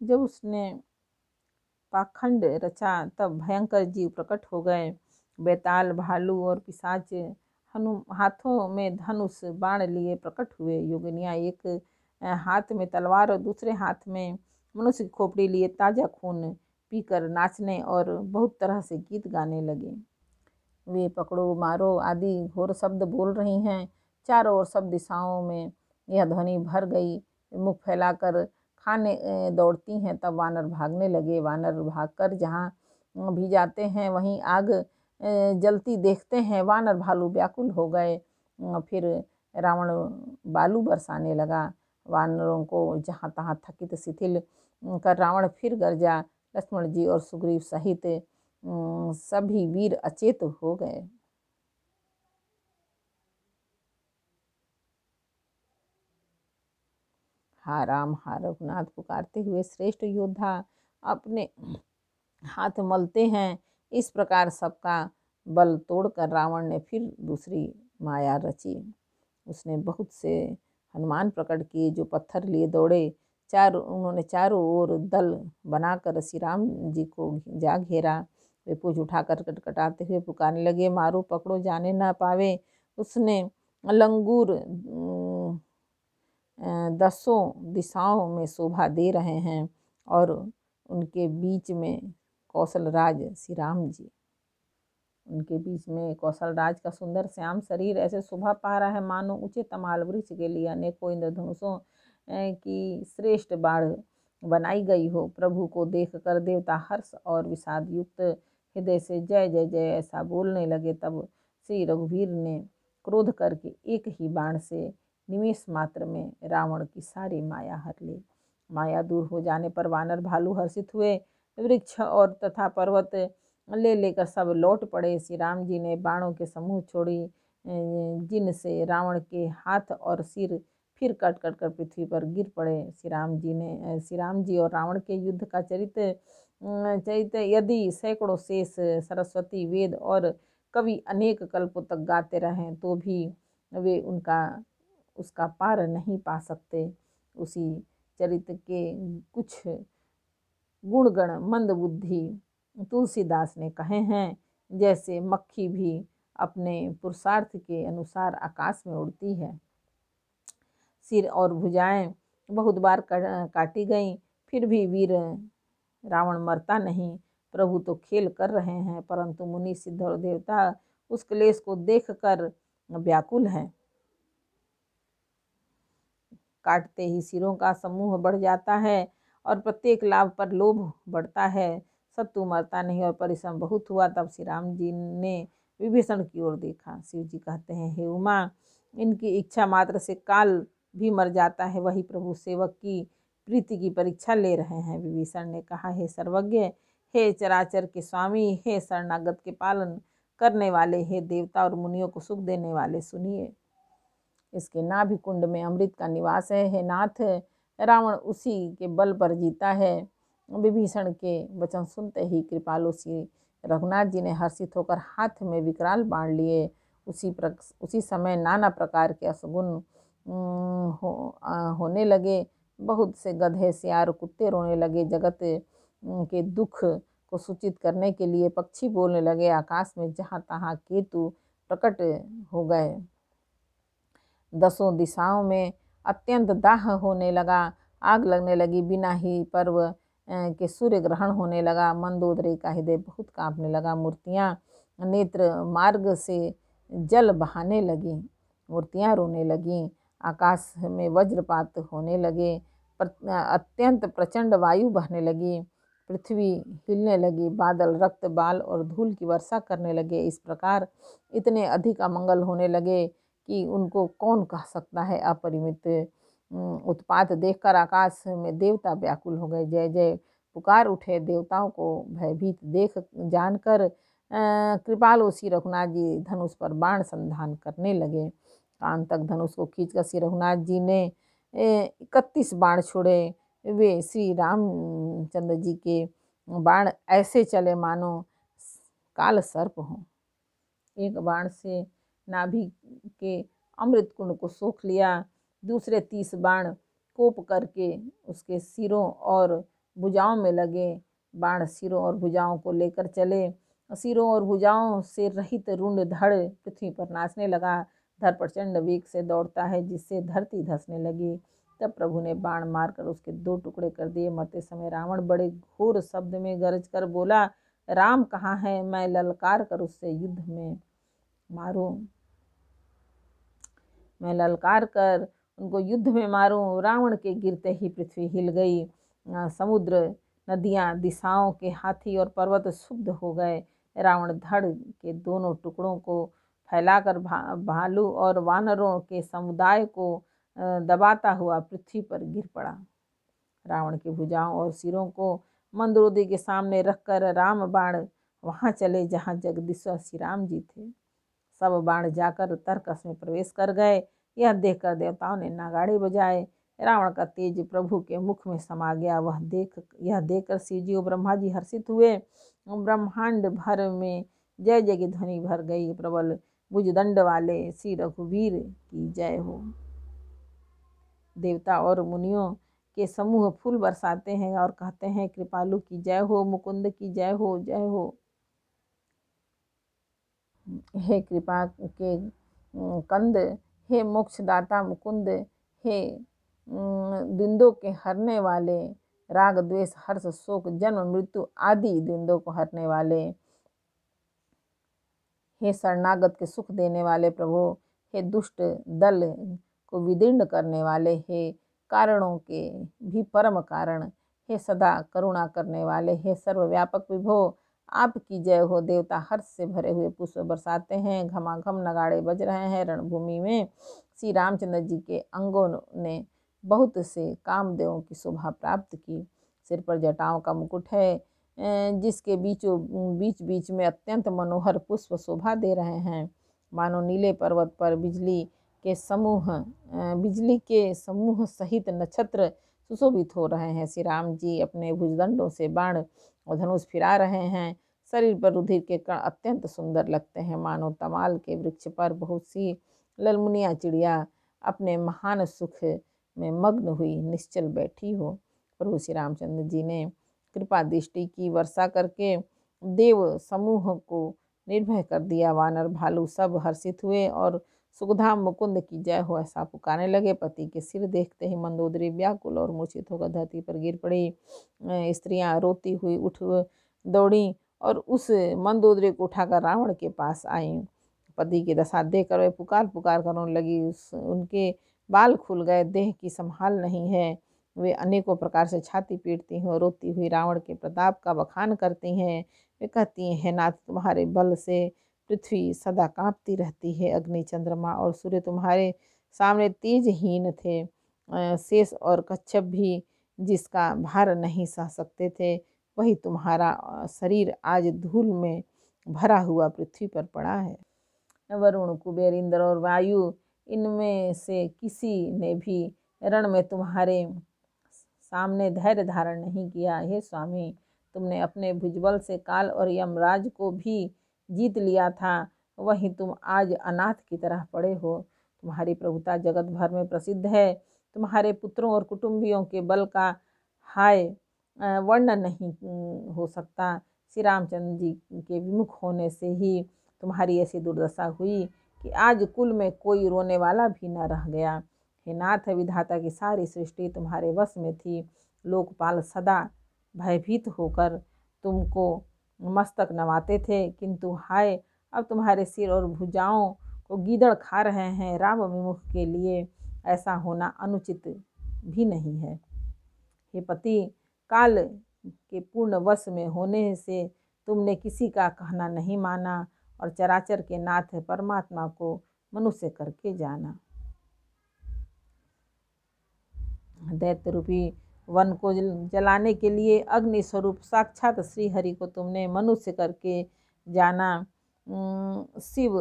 जब उसने पाखंड रचा तब भयंकर जीव प्रकट हो गए। बेताल, भालू और पिशाच हनु हाथों में धनुष बाण लिए प्रकट हुए। योगिनियाँ एक हाथ में तलवार और दूसरे हाथ में मनुष्य की खोपड़ी लिए ताजा खून पीकर नाचने और बहुत तरह से गीत गाने लगे। वे पकड़ो मारो आदि घोर शब्द बोल रही हैं। चारों ओर सब दिशाओं में यह ध्वनि भर गई। मुख फैलाकर खाने दौड़ती हैं। तब वानर भागने लगे। वानर भागकर जहाँ भी जाते हैं वहीं आग जलती देखते हैं। वानर भालू व्याकुल हो गए। फिर रावण बालू बरसाने लगा। वानरों को जहाँ तहाँ थकित शिथिल कर रावण फिर गरजा। लक्ष्मण जी और सुग्रीव सहित सभी वीर अचेत हो गए। हा राम, हा रघुनाथ पुकारते हुए श्रेष्ठ योद्धा अपने हाथ मलते हैं। इस प्रकार सबका बल तोड़कर रावण ने फिर दूसरी माया रची। उसने बहुत से हनुमान प्रकट किए जो पत्थर लिए दौड़े। उन्होंने चारों ओर दल बनाकर श्री राम जी को जा घेरा। वे पूछ उठाकर कटकटाते हुए पुकारने लगे, मारो पकड़ो जाने ना पावे। उसने लंगूर दसों दिशाओं में शोभा दे रहे हैं और उनके बीच में कौशल राज श्री राम जी। उनके बीच में कौशल राज का सुंदर श्याम शरीर ऐसे शोभा पा रहा है मानो ऊंचे तमाल वृक्ष के लिए अनेकों इंद्रधनुषों की श्रेष्ठ बाढ़ बनाई गई हो। प्रभु को देख कर देवता हर्ष और विषाद युक्त हृदय से जय जय जय ऐसा बोलने लगे। तब श्री रघुवीर ने क्रोध करके एक ही बाण से निमेष मात्र में रावण की सारी माया हर ली। माया दूर हो जाने पर वानर भालू हर्षित हुए। वृक्ष और तथा पर्वत ले लेकर सब लौट पड़े। श्री राम जी ने बाणों के समूह छोड़ी जिनसे रावण के हाथ और सिर फिर कट कट कर पृथ्वी पर गिर पड़े। श्री राम जी और रावण के युद्ध का चरित्र यदि सैकड़ों शेष सरस्वती वेद और कवि अनेक कल्पों तक गाते रहें तो भी वे उसका पार नहीं पा सकते। उसी चरित्र के कुछ गुणगण मंद बुद्धि तुलसीदास ने कहे हैं। जैसे मक्खी भी अपने पुरुषार्थ के अनुसार आकाश में उड़ती है। सिर और भुजाएं बहुत बार काटी गईं, फिर भी वीर रावण मरता नहीं। प्रभु तो खेल कर रहे हैं, परंतु मुनि सिद्ध और देवता उस क्लेश को देखकर व्याकुल हैं। काटते ही सिरों का समूह बढ़ जाता है और प्रत्येक लाभ पर लोभ बढ़ता है। शत्रु मरता नहीं और परिश्रम बहुत हुआ। तब श्री राम जी ने विभीषण की ओर देखा। शिव जी कहते हैं, हे उमा, इनकी इच्छा मात्र से काल भी मर जाता है, वही प्रभु सेवक की प्रीति की परीक्षा ले रहे हैं। विभीषण ने कहा, हे सर्वज्ञ, हे चराचर के स्वामी, हे शरणागत के पालन करने वाले, हे देवता और मुनियों को सुख देने वाले, सुनिए। इसके नाभि कुंड में अमृत का निवास है। हे नाथ, रावण उसी के बल पर जीता है। विभीषण के वचन सुनते ही कृपालु श्री रघुनाथ जी ने हर्षित होकर हाथ में विकराल बाण लिए। उसी समय नाना प्रकार के अशुगुन होने लगे। बहुत से गधे, सियार, कुत्ते रोने लगे। जगत के दुख को सूचित करने के लिए पक्षी बोलने लगे। आकाश में जहाँ तहाँ केतु प्रकट हो गए। दसों दिशाओं में अत्यंत दाह होने लगा। आग लगने लगी। बिना ही पर्व के सूर्य ग्रहण होने लगा। मंदोदरी का हृदय बहुत कांपने लगा। मूर्तियाँ नेत्र मार्ग से जल बहाने लगी। मूर्तियाँ रोने लगीं। आकाश में वज्रपात होने लगे। अत्यंत प्रचंड वायु बहने लगी। पृथ्वी हिलने लगी। बादल रक्त, बाल और धूल की वर्षा करने लगे। इस प्रकार इतने अधिक अमंगल होने लगे कि उनको कौन कह सकता है। अपरिमित उत्पात देखकर आकाश में देवता व्याकुल हो गए। जय जय पुकार उठे। देवताओं को भयभीत देख जानकर कृपालु श्री रघुनाथ जी धनुष पर बाण संधान करने लगे। कान तक धनुष को खींचकर श्री रघुनाथ जी ने 31 बाण छोड़े। वे श्री रामचंद्र जी के बाण ऐसे चले मानो काल सर्प हों। एक बाण से नाभि के अमृत कुंड को सोख लिया। दूसरे 30 बाण कोप करके उसके सिरों और भुजाओं में लगे। बाण सिरों और भुजाओं को लेकर चले। सिरों और भुजाओं से रहित रुंड धड़ पृथ्वी पर नाचने लगा। धड़ प्रचंड वेग से दौड़ता है, जिससे धरती धंसने लगी। तब प्रभु ने बाण मारकर उसके 2 टुकड़े कर दिए। मरते समय रावण बड़े घोर शब्द में गरज कर बोला, राम कहाँ है? मैं ललकार कर उससे युद्ध में मारूं, मैं ललकार कर उनको युद्ध में मारूं। रावण के गिरते ही पृथ्वी हिल गई। समुद्र, नदियां, दिशाओं के हाथी और पर्वत क्षुब्ध हो गए। रावण धड़ के दोनों टुकड़ों को फैलाकर भालू और वानरों के समुदाय को दबाता हुआ पृथ्वी पर गिर पड़ा। रावण की भुजाओं और सिरों को मंदोदरी के सामने रखकर राम बाण वहां चले जहां जगदीश्वर श्री राम जी थे। सब बाण जाकर तरकस में प्रवेश कर गए। यह देखकर देवताओं ने नगाड़े बजाए। रावण का तेज प्रभु के मुख में समा गया। यह देखकर शिव जी और ब्रह्मा जी हर्षित हुए। ब्रह्मांड भर में जय जय की ध्वनि भर गई। प्रबल भुजदंड वाले श्री रघुवीर की जय हो। देवता और मुनियों के समूह फूल बरसाते हैं और कहते हैं, कृपालु की जय हो, मुकुंद की जय हो, जय हो। हे कृपा के कंद, हे मोक्षदाता मुकुंद, हे द्वंद्वों के हरने वाले, राग द्वेष हर्ष शोक जन्म मृत्यु आदि द्वंद्वों को हरने वाले, हे शरणागत के सुख देने वाले प्रभु, हे दुष्ट दल को विदीर्ण करने वाले, हे कारणों के भी परम कारण, हे सदा करुणा करने वाले, हे सर्वव्यापक विभो, आपकी जय हो। देवता हर्ष से भरे हुए पुष्प बरसाते हैं। घमाघम नगाड़े बज रहे हैं। रणभूमि में श्री रामचंद्र जी के अंगों ने बहुत से कामदेवों की शोभा प्राप्त की। सिर पर जटाओं का मुकुट है, जिसके बीच बीच में अत्यंत मनोहर पुष्प शोभा दे रहे हैं। मानो नीले पर्वत पर बिजली के समूह सहित नक्षत्र सुशोभित हो रहे हैं। श्री राम जी अपने भुजदंडों से बाण और धनुष फिरा रहे हैं। शरीर पर रुधिर के कण अत्यंत सुंदर लगते हैं। मानो तमाल के वृक्ष पर बहुत सी ललमुनिया चिड़िया अपने महान सुख में मग्न हुई निश्चल बैठी हो। प्रभु श्री रामचंद्र जी ने कृपा दृष्टि की वर्षा करके देव समूह को निर्भय कर दिया। वानर भालू सब हर्षित हुए और सुखधाम मुकुंद की जय हो ऐसा पुकारने लगे। पति के सिर देखते ही मंदोदरी व्याकुल और मूर्छित होकर धरती पर गिर पड़ी। स्त्रियां रोती हुई उठ दौड़ी और उस मंदोदरी को उठाकर रावण के पास आई। पति की दशा देखकर वे पुकार पुकार कर रोने लगी। उनके बाल खुल गए, देह की संभाल नहीं है। वे अनेकों प्रकार से छाती पीटती हैं और रोती हुई रावण के प्रताप का बखान करती हैं। वे कहती हैं, हे नाथ, तुम्हारे बल से पृथ्वी सदा कांपती रहती है। अग्नि, चंद्रमा और सूर्य तुम्हारे सामने तेजहीन थे। शेष और कच्छप भी जिसका भार नहीं सह सकते थे, वही तुम्हारा शरीर आज धूल में भरा हुआ पृथ्वी पर पड़ा है। वरुण, कुबेर, इंद्र और वायु, इनमें से किसी ने भी रण में तुम्हारे सामने धैर्य धारण नहीं किया। हे स्वामी, तुमने अपने भुजबल से काल और यमराज को भी जीत लिया था, वहीं तुम आज अनाथ की तरह पड़े हो। तुम्हारी प्रभुता जगत भर में प्रसिद्ध है। तुम्हारे पुत्रों और कुटुंबियों के बल का हाय वर्णन नहीं हो सकता। श्री रामचंद्र जी के विमुख होने से ही तुम्हारी ऐसी दुर्दशा हुई कि आज कुल में कोई रोने वाला भी न रह गया। हे नाथ, विधाता की सारी सृष्टि तुम्हारे वश में थी। लोकपाल सदा भयभीत होकर तुमको मस्तक नवाते थे, किंतु हाय, अब तुम्हारे सिर और भुजाओं को गीदड़ खा रहे हैं। राम विमुख के लिए ऐसा होना अनुचित भी नहीं है। हे पति, काल के पूर्ण वश में होने से तुमने किसी का कहना नहीं माना और चराचर के नाथ परमात्मा को मनुष्य करके जाना। दैत्य रूपी वन को जलाने के लिए अग्नि स्वरूप साक्षात श्री हरि को तुमने मनुष्य करके जाना। शिव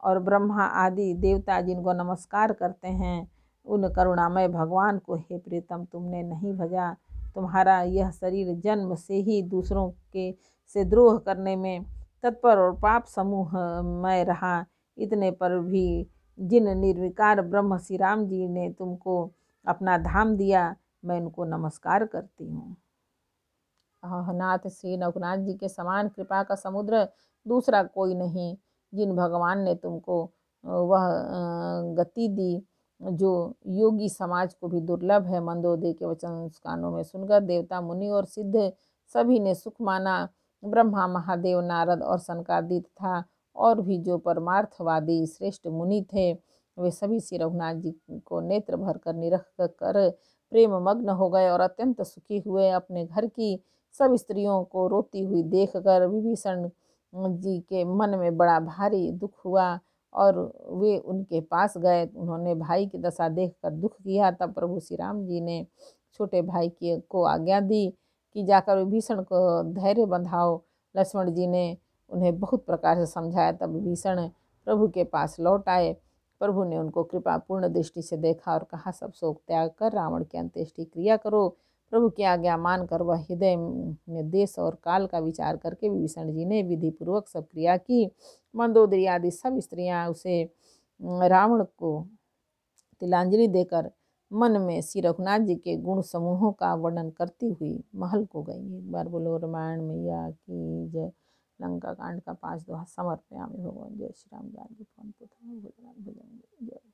और ब्रह्मा आदि देवता जिनको नमस्कार करते हैं, उन करुणामय भगवान को हे प्रीतम तुमने नहीं भजा। तुम्हारा यह शरीर जन्म से ही दूसरों के से द्रोह करने में तत्पर और पाप समूह में रहा। इतने पर भी जिन निर्विकार ब्रह्म श्री राम जी ने तुमको अपना धाम दिया, मैं उनको नमस्कार करती हूँ। नाथ श्री रघुनाथ जी के समान कृपा का समुद्र दूसरा कोई नहीं। जिन भगवान ने तुमको वह गति दी जो योगी समाज को भी दुर्लभ है। मंदोदरी के वचन कानों में सुनकर देवता मुनि और सिद्ध सभी ने सुख माना। ब्रह्मा महादेव नारद और सनकादिक था और भी जो परमार्थवादी श्रेष्ठ मुनि थे वे सभी श्री रघुनाथ जी को नेत्र भर कर निरख कर प्रेम मग्न हो गए और अत्यंत सुखी हुए। अपने घर की सब स्त्रियों को रोती हुई देखकर विभीषण जी के मन में बड़ा भारी दुख हुआ और वे उनके पास गए। उन्होंने भाई की दशा देखकर दुख किया। तब प्रभु श्री राम जी ने छोटे भाई को आज्ञा दी कि जाकर विभीषण को धैर्य बंधाओ। लक्ष्मण जी ने उन्हें बहुत प्रकार से समझाया। तब विभीषण प्रभु के पास लौट आए। प्रभु ने उनको कृपापूर्ण दृष्टि से देखा और कहा, सब शोक त्याग कर रावण की अंत्येष्टि क्रिया करो। प्रभु की आज्ञा मानकर वह हृदय में देश और काल का विचार करके विभीषण जी ने विधि पूर्वक सब क्रिया की। मंदोदरी आदि सब स्त्रियां उसे रावण को तिलांजलि देकर मन में श्री रघुनाथ जी के गुण समूहों का वर्णन करती हुई महल को गई। एक बार बोलो रामायण मैया की जय। लंका कांड का 5 दोहा समर्पयामि। भगवान जय श्री राम जानकी पवन पुत्र जय।